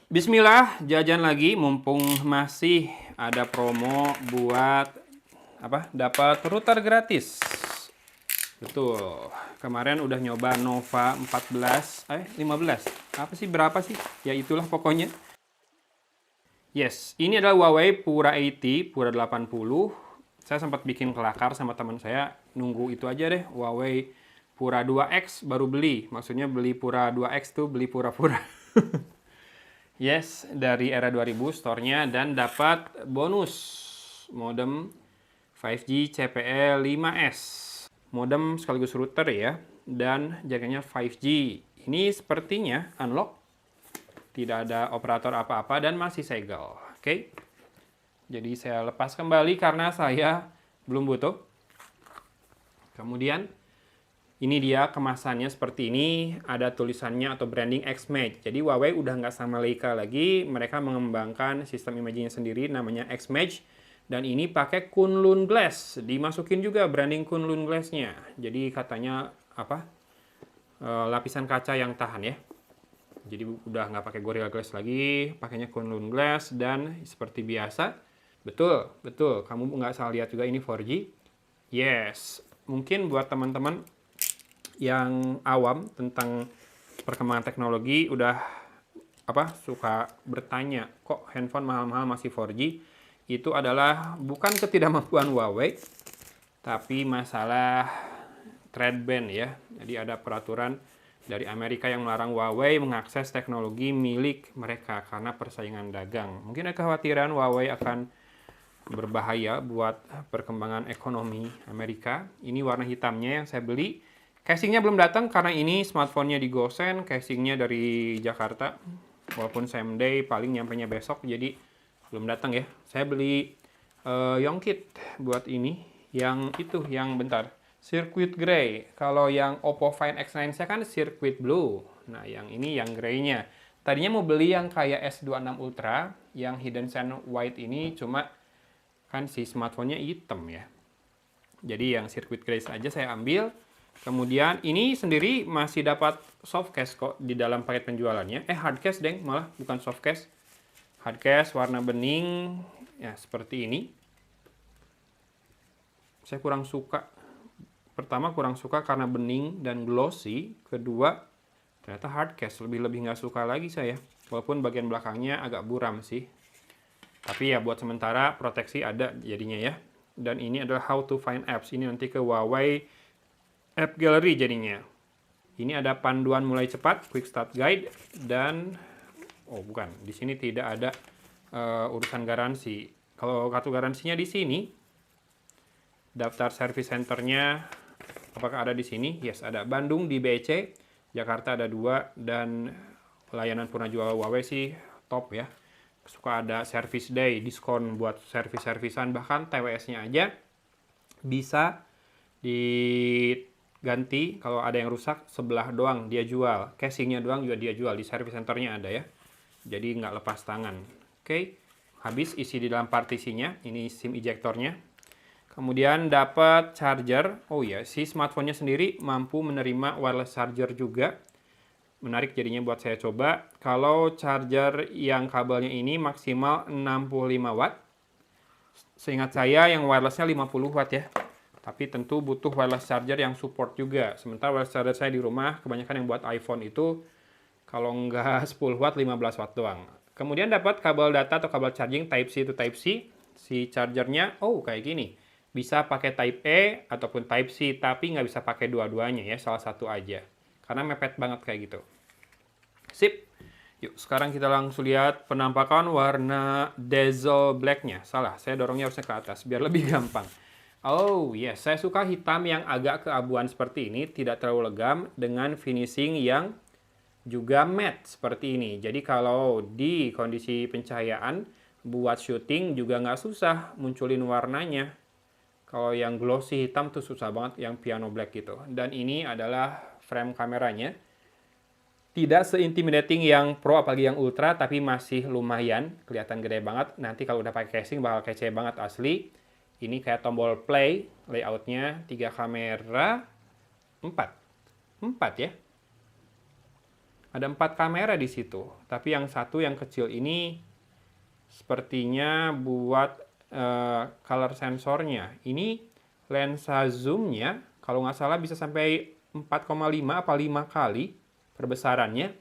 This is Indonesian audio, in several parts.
Bismillah, jajan lagi mumpung masih ada promo buat dapat router gratis. Betul. Kemarin udah nyoba Nova 15. Apa sih berapa sih? Ya itulah pokoknya. Yes, ini adalah Huawei Pura 80, Pura 80. Saya sempat bikin kelakar sama teman saya, nunggu itu aja deh, Huawei Pura 2X baru beli. Maksudnya beli Pura 2X tuh beli pura-pura. Yes, dari era 2000 store-nya dan dapat bonus modem 5G CPE 5S. Modem sekaligus router ya, dan jaganya 5G. Ini sepertinya unlock, tidak ada operator apa-apa dan masih segel. Oke. Jadi saya lepas kembali karena saya belum butuh. Kemudian ini dia kemasannya seperti ini, ada tulisannya atau branding X-Mage. Jadi Huawei udah nggak sama Leica lagi, mereka mengembangkan sistem imagingnya sendiri namanya X-Mage. Dan ini pakai Kunlun Glass, dimasukin juga branding Kunlun Glass-nya. Jadi katanya lapisan kaca yang tahan ya. Jadi udah nggak pakai Gorilla Glass lagi, pakainya Kunlun Glass dan seperti biasa. Betul, betul. Kamu nggak salah lihat juga ini 4G. Yes, mungkin buat teman-teman yang awam tentang perkembangan teknologi udah suka bertanya kok handphone mahal-mahal masih 4G. Itu adalah bukan ketidakmampuan Huawei, tapi masalah trade ban ya. Jadi ada peraturan dari Amerika yang melarang Huawei mengakses teknologi milik mereka karena persaingan dagang. Mungkin ada kekhawatiran Huawei akan berbahaya buat perkembangan ekonomi Amerika. Ini warna hitamnya yang saya beli. Casingnya belum datang karena ini smartphone-nya di Gosen, casingnya dari Jakarta. Walaupun same day, paling nyampainya besok, jadi belum datang ya. Saya beli Yongkit buat ini, yang itu, yang bentar, Circuit Grey. Kalau yang Oppo Find X9 saya kan Circuit Blue. Nah, yang ini yang grey-nya. Tadinya mau beli yang kayak S26 Ultra, yang Hidden Sand White ini, cuma kan si smartphone-nya hitam ya. Jadi yang Circuit Grey saja saya ambil. Kemudian ini sendiri masih dapat soft case kok di dalam paket penjualannya. Hard case deng, malah bukan soft case. Hard case warna bening, ya seperti ini. Saya kurang suka. Pertama kurang suka karena bening dan glossy. Kedua ternyata hard case, lebih-lebih nggak suka lagi saya. Walaupun bagian belakangnya agak buram sih. Tapi ya buat sementara proteksi ada jadinya ya. Dan ini adalah how to find apps. Ini nanti ke Huawei App Gallery jadinya. Ini ada panduan mulai cepat, quick start guide, dan bukan, di sini tidak ada urusan garansi. Kalau kartu garansinya di sini, daftar service centernya, apakah ada di sini? Yes, ada. Bandung di BC, Jakarta ada 2, dan pelayanan purna jual Huawei sih top ya. Suka ada service day, diskon buat servis-servisan, bahkan TWS-nya aja bisa diganti kalau ada yang rusak sebelah doang dia jual, casingnya doang juga dia jual, di service centernya ada ya, jadi nggak lepas tangan. Oke, habis isi di dalam partisinya, ini SIM ejectornya. Kemudian dapat charger. Oh ya, si smartphone-nya sendiri mampu menerima wireless charger juga. Menarik jadinya buat saya coba. Kalau charger yang kabelnya ini maksimal 65 watt. Seingat saya yang wirelessnya 50 watt ya. Tapi tentu butuh wireless charger yang support juga. Sementara wireless charger saya di rumah, kebanyakan yang buat iPhone itu, kalau nggak 10 watt, 15 watt doang. Kemudian dapat kabel data atau kabel charging Type-C to Type-C. Si chargernya, kayak gini. Bisa pakai Type-A ataupun Type-C, tapi nggak bisa pakai dua-duanya ya, salah satu aja. Karena mepet banget kayak gitu. Sip. Yuk, sekarang kita langsung lihat penampakan warna Dazzle Black-nya. Salah, saya dorongnya harusnya ke atas, biar lebih gampang. Oh yes, saya suka hitam yang agak keabuan seperti ini, tidak terlalu legam, dengan finishing yang juga matte seperti ini. Jadi kalau di kondisi pencahayaan, buat syuting juga nggak susah munculin warnanya. Kalau yang glossy hitam tuh susah banget, yang piano black gitu. Dan ini adalah frame kameranya. Tidak se-intimidating yang Pro apalagi yang Ultra, tapi masih lumayan, kelihatan gede banget. Nanti kalau udah pakai casing bakal kece banget asli. Ini kayak tombol play, layoutnya 3 kamera, 4 ya. Ada 4 kamera di situ, tapi yang satu yang kecil ini sepertinya buat color sensornya. Ini lensa zoomnya, kalau nggak salah bisa sampai 4,5 apa 5 kali perbesarannya.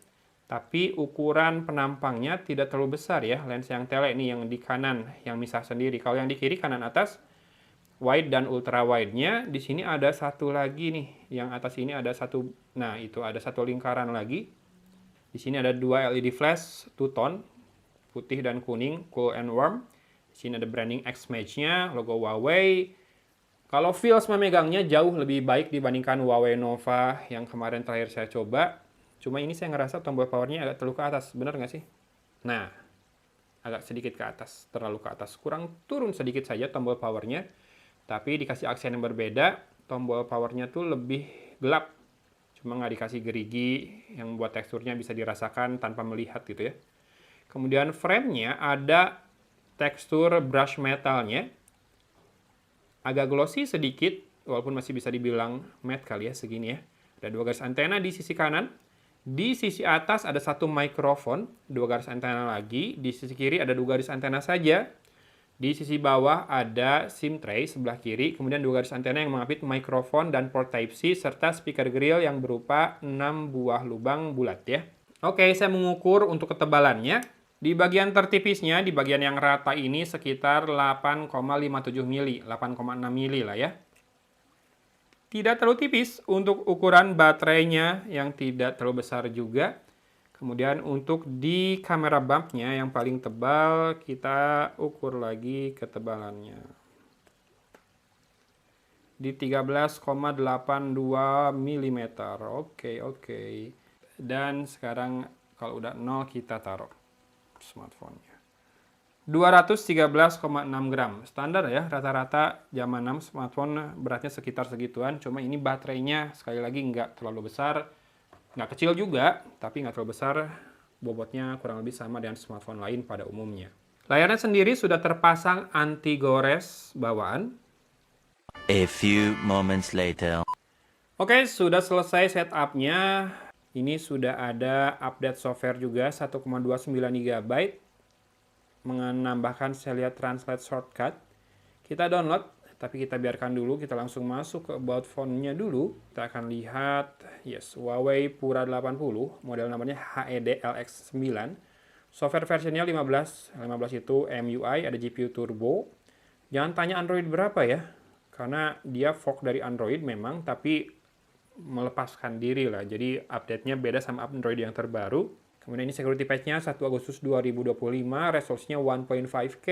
Tapi ukuran penampangnya tidak terlalu besar ya. Lensa yang tele ini yang di kanan, yang misah sendiri. Kalau yang di kiri kanan atas, wide dan ultra wide-nya. Di sini ada satu lagi nih. Yang atas ini ada satu, nah itu ada satu lingkaran lagi. Di sini ada 2 LED flash, two tone, putih dan kuning, cool and warm. Di sini ada branding X-Match-nya, logo Huawei. Kalau feels memegangnya jauh lebih baik dibandingkan Huawei Nova yang kemarin terakhir saya coba. Cuma ini saya ngerasa tombol powernya agak terlalu ke atas, bener nggak sih? Nah, agak sedikit ke atas, terlalu ke atas. Kurang turun sedikit saja tombol powernya. Tapi dikasih aksen yang berbeda, tombol powernya tuh lebih gelap. Cuma nggak dikasih gerigi yang buat teksturnya bisa dirasakan tanpa melihat gitu ya. Kemudian frame-nya ada tekstur brush metalnya. Agak glossy sedikit, walaupun masih bisa dibilang matte kali ya, segini ya. Ada 2 garis antena di sisi kanan. Di sisi atas ada 1 mikrofon, 2 garis antena lagi. Di sisi kiri ada 2 garis antena saja. Di sisi bawah ada SIM tray sebelah kiri, kemudian 2 garis antena yang mengapit mikrofon dan port Type-C, serta speaker grill yang berupa 6 buah lubang bulat ya. Oke, saya mengukur untuk ketebalannya. Di bagian tertipisnya, di bagian yang rata ini sekitar 8,57 mili, 8,6 mili lah ya. Tidak terlalu tipis untuk ukuran baterainya yang tidak terlalu besar juga. Kemudian untuk di kamera bumpnya yang paling tebal, kita ukur lagi ketebalannya. Di 13,82 mm. Oke. Dan sekarang kalau udah 0 kita taruh smartphone-nya. 213,6 gram. Standar ya, rata-rata zaman 6 smartphone beratnya sekitar segituan. Cuma ini baterainya sekali lagi nggak terlalu besar. Nggak kecil juga, tapi nggak terlalu besar. Bobotnya kurang lebih sama dengan smartphone lain pada umumnya. Layarnya sendiri sudah terpasang anti gores bawaan. A few moments later. Oke, sudah selesai setup-nya. Ini sudah ada update software juga 1,29 GB. Menambahkan saya lihat translate shortcut. Kita download, tapi kita biarkan dulu. Kita langsung masuk ke about phone-nya dulu. Kita akan lihat, yes, Huawei Pura 80, model namanya HED LX9. Software versionnya 15. 15 itu MUI, ada GPU turbo. Jangan tanya Android berapa ya, karena dia fork dari Android memang, tapi melepaskan diri lah. Jadi update-nya beda sama Android yang terbaru. Kemudian ini security patch-nya 1 Agustus 2025, resolusinya 1.5K.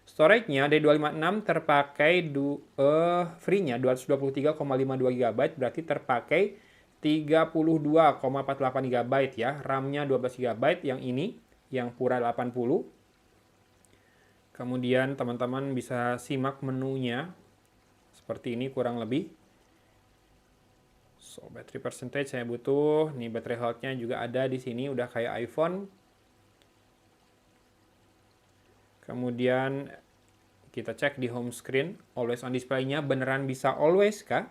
Storage-nya D256 terpakai free-nya 223,52 GB, berarti terpakai 32,48 GB ya. RAM-nya 12 GB yang ini, yang Pura 80. Kemudian teman-teman bisa simak menunya. Seperti ini kurang lebih. So, battery percentage saya butuh. Nih battery health-nya juga ada di sini, udah kayak iPhone. Kemudian kita cek di home screen, always on display-nya beneran bisa always kah?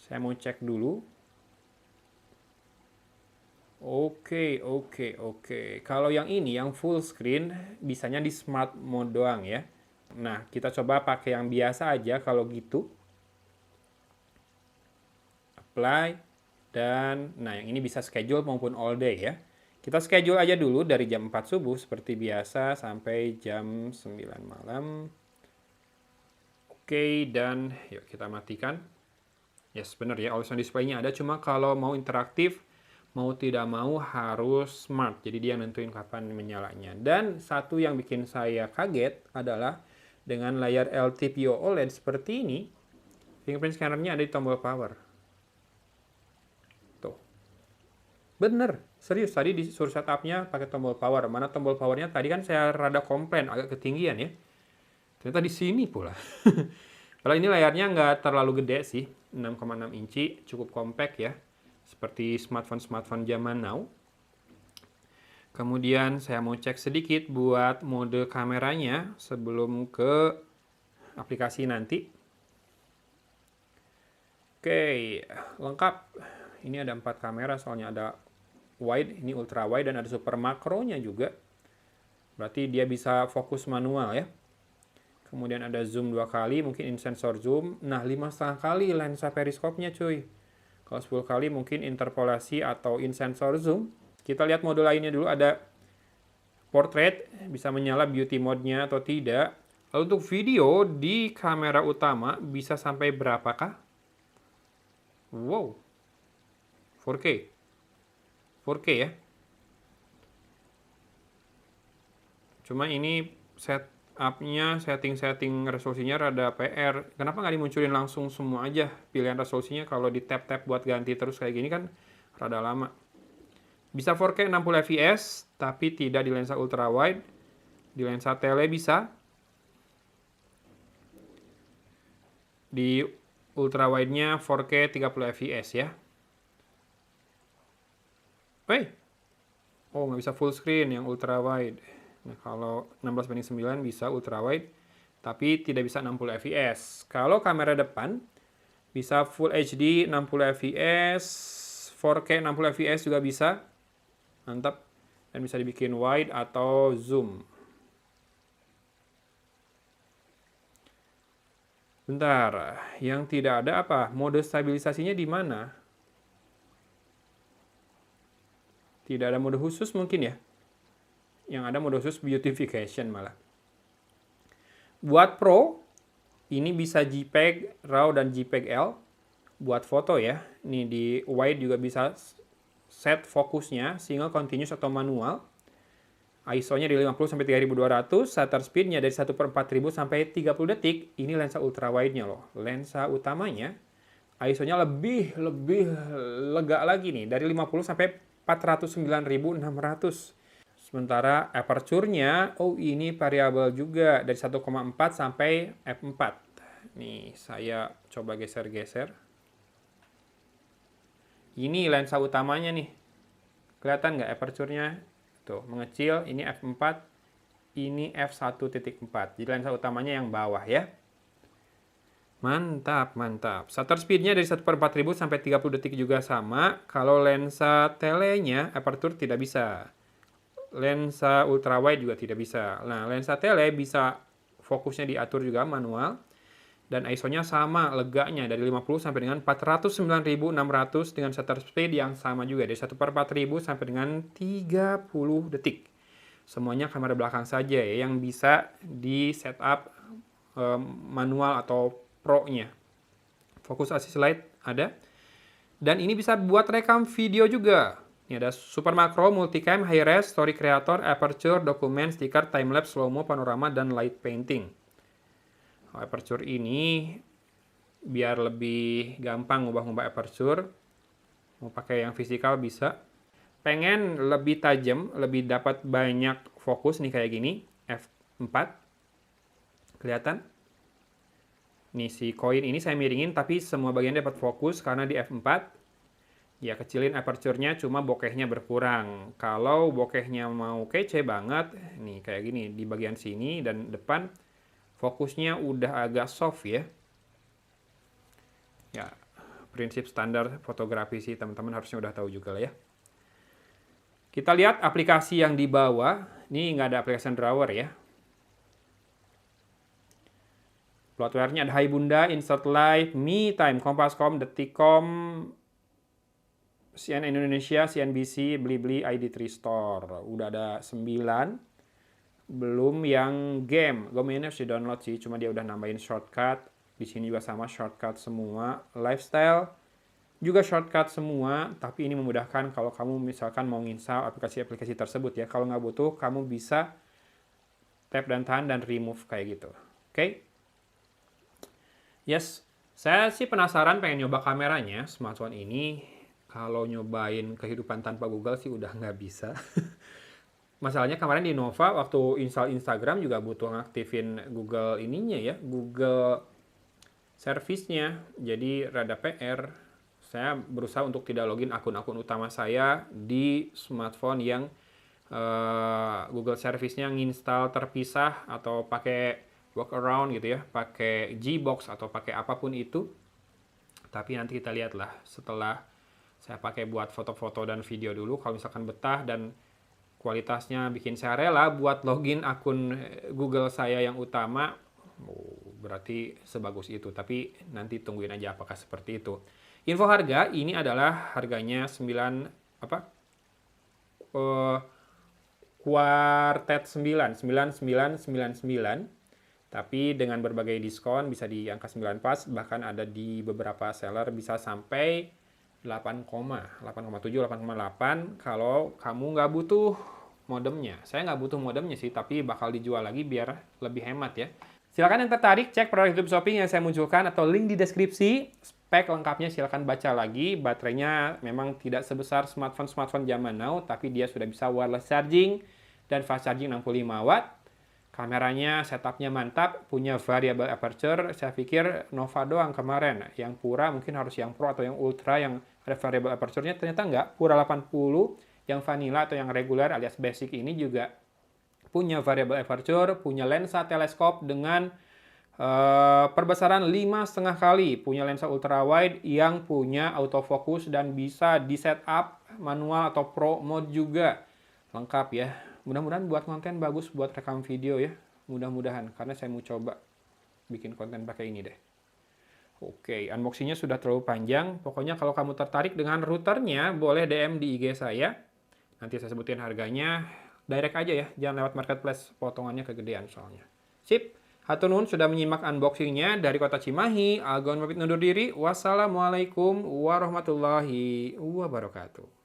Saya mau cek dulu. Oke. Kalau yang ini, yang full screen, bisanya di smart mode doang ya. Nah, kita coba pakai yang biasa aja kalau gitu. Apply, dan nah yang ini bisa schedule maupun all day ya. Kita schedule aja dulu dari jam 4 subuh seperti biasa sampai jam 9 malam. Oke, dan yuk kita matikan. Yes, bener ya, always on display-nya ada, cuma kalau mau interaktif, mau tidak mau harus smart. Jadi dia nentuin kapan menyalanya. Dan satu yang bikin saya kaget adalah dengan layar LTPO OLED seperti ini, fingerprint scanner-nya ada di tombol power. Bener, serius. Tadi disuruh setup-nya pakai tombol power. Mana tombol power-nya? Tadi kan saya rada komplain, agak ketinggian ya. Ternyata di sini pula. Kalau ini layarnya nggak terlalu gede sih. 6,6 inci, cukup compact ya. Seperti smartphone-smartphone zaman now. Kemudian saya mau cek sedikit buat mode kameranya sebelum ke aplikasi nanti. Oke, lengkap. Ini ada 4 kamera, soalnya ada wide, ini ultra wide, dan ada super makronya juga. Berarti dia bisa fokus manual ya. Kemudian ada zoom 2 kali, mungkin in sensor zoom. Nah, 5,5 kali lensa periskopnya cuy. Kalau 10 kali mungkin interpolasi atau in sensor zoom. Kita lihat mode lainnya dulu, ada portrait, bisa menyala beauty mode-nya atau tidak. Lalu untuk video di kamera utama bisa sampai berapakah? Wow, 4K. 4K ya. Cuma ini setupnya, setting-setting resolusinya rada PR. Kenapa nggak dimunculin langsung semua aja pilihan resolusinya? Kalau di tap-tap buat ganti terus kayak gini kan rada lama. Bisa 4K 60 fps, tapi tidak di lensa ultra wide. Di lensa tele bisa. Di ultra wide-nya 4K 30 fps ya. Oh, nggak bisa full screen yang ultra wide. Nah, kalau 16:9 bisa ultra wide, tapi tidak bisa 60 fps. Kalau kamera depan bisa full HD 60 fps, 4K 60 fps juga bisa. Mantap. Dan bisa dibikin wide atau zoom. Bentar, yang tidak ada apa? Mode stabilisasinya di mana? Tidak ada mode khusus mungkin ya? Yang ada mode khusus beautification malah. Buat Pro, ini bisa JPEG, RAW, dan JPEG L. Buat foto ya, ini di wide juga bisa set fokusnya, single, continuous, atau manual. ISO-nya dari 50 sampai 3200, shutter speed-nya dari 1/4000 sampai 30 detik. Ini lensa ultra wide-nya loh. Lensa utamanya, ISO-nya lebih lega lagi nih, dari 50 sampai 409.600. Sementara aperture-nya, oh ini variabel juga, dari 1,4 sampai f4. Nih, saya coba geser-geser. Ini lensa utamanya nih. Kelihatan nggak aperture-nya? Tuh, mengecil, ini f4, ini f1.4. Jadi lensa utamanya yang bawah ya. Mantap, mantap. Shutter speed-nya dari 1/4000 sampai 30 detik juga sama. Kalau lensa telenya, aperture tidak bisa. Lensa ultrawide juga tidak bisa. Nah, lensa tele bisa fokusnya diatur juga manual. Dan ISO-nya sama leganya dari 50 sampai dengan 409.600 dengan shutter speed yang sama juga dari 1/4000 sampai dengan 30 detik. Semuanya kamera belakang saja ya yang bisa di setup manual atau pro-nya. Fokus assist light ada. Dan ini bisa buat rekam video juga. Ini ada super makro, multicam, high res, story creator, aperture, dokumen, stiker, timelapse, slow-mo, panorama, dan light painting. Aperture ini biar lebih gampang ngubah-ngubah aperture. Mau pakai yang fisikal bisa. Pengen lebih tajam, lebih dapat banyak fokus nih kayak gini, f4. Kelihatan? Nih si koin ini saya miringin tapi semua bagian dapat fokus karena di f4. Ya kecilin aperture-nya cuma bokehnya berkurang. Kalau bokehnya mau kece banget, nih kayak gini di bagian sini dan depan fokusnya udah agak soft ya. Ya, prinsip standar fotografi sih teman-teman harusnya udah tahu juga lah ya. Kita lihat aplikasi yang di bawah. Ini nggak ada application drawer ya. Plotware-nya ada Hai Bunda, Insert Live, Me Time, Kompas.com, Detik.com, CNN Indonesia, CNBC, Blibli, ID3 Store. Udah ada 9. Belum yang game. Game ini harus di-download sih, cuma dia udah nambahin shortcut. Di sini juga sama shortcut semua. Lifestyle juga shortcut semua, tapi ini memudahkan kalau kamu misalkan mau install aplikasi-aplikasi tersebut ya. Kalau nggak butuh, kamu bisa tap dan tahan dan remove kayak gitu. Oke? Yes, saya sih penasaran pengen nyoba kameranya smartphone ini. Kalau nyobain kehidupan tanpa Google sih udah nggak bisa. Masalahnya kemarin di Nova waktu install Instagram juga butuh ngaktifin Google ininya ya, Google service-nya. Jadi rada PR. Saya berusaha untuk tidak login akun-akun utama saya di smartphone yang Google service-nya nginstal terpisah atau pakai workaround gitu ya, pakai Gbox atau pakai apapun itu. Tapi nanti kita lihatlah setelah Saya pakai buat foto-foto dan video dulu. Kalau misalkan betah dan kualitasnya bikin saya rela buat login akun Google saya yang utama, berarti sebagus itu. Tapi nanti tungguin aja apakah seperti itu. Info harga ini adalah harganya kuartet 9999, tapi dengan berbagai diskon bisa di angka 9 pas, bahkan ada di beberapa seller bisa sampai 8,7, 8,8 kalau kamu nggak butuh modemnya. Saya nggak butuh modemnya sih, tapi bakal dijual lagi biar lebih hemat ya. Silakan yang tertarik cek produk YouTube Shopee yang saya munculkan atau link di deskripsi. Spek lengkapnya silakan baca lagi. Baterainya memang tidak sebesar smartphone zaman now, tapi dia sudah bisa wireless charging dan fast charging 65 watt. Kameranya setupnya mantap, punya variable aperture. Saya pikir Nova doang kemarin. Yang Pura mungkin harus yang Pro atau yang Ultra yang ada variable aperture-nya. Ternyata enggak. Pura 80, yang vanilla atau yang regular alias basic ini juga punya variable aperture, punya lensa teleskop dengan perbesaran 5,5 kali, punya lensa ultra wide yang punya autofocus dan bisa di setup manual atau pro mode juga. Lengkap ya. Mudah-mudahan buat konten bagus buat rekam video ya. Mudah-mudahan karena saya mau coba bikin konten pakai ini deh. Oke, unboxingnya sudah terlalu panjang. Pokoknya kalau kamu tertarik dengan routernya, boleh DM di IG saya. Nanti saya sebutin harganya. Direct aja ya, jangan lewat marketplace, potongannya kegedean soalnya. Sip, hatur nuhun sudah menyimak unboxingnya dari kota Cimahi. Algon pamit undur diri. Wassalamualaikum warahmatullahi wabarakatuh.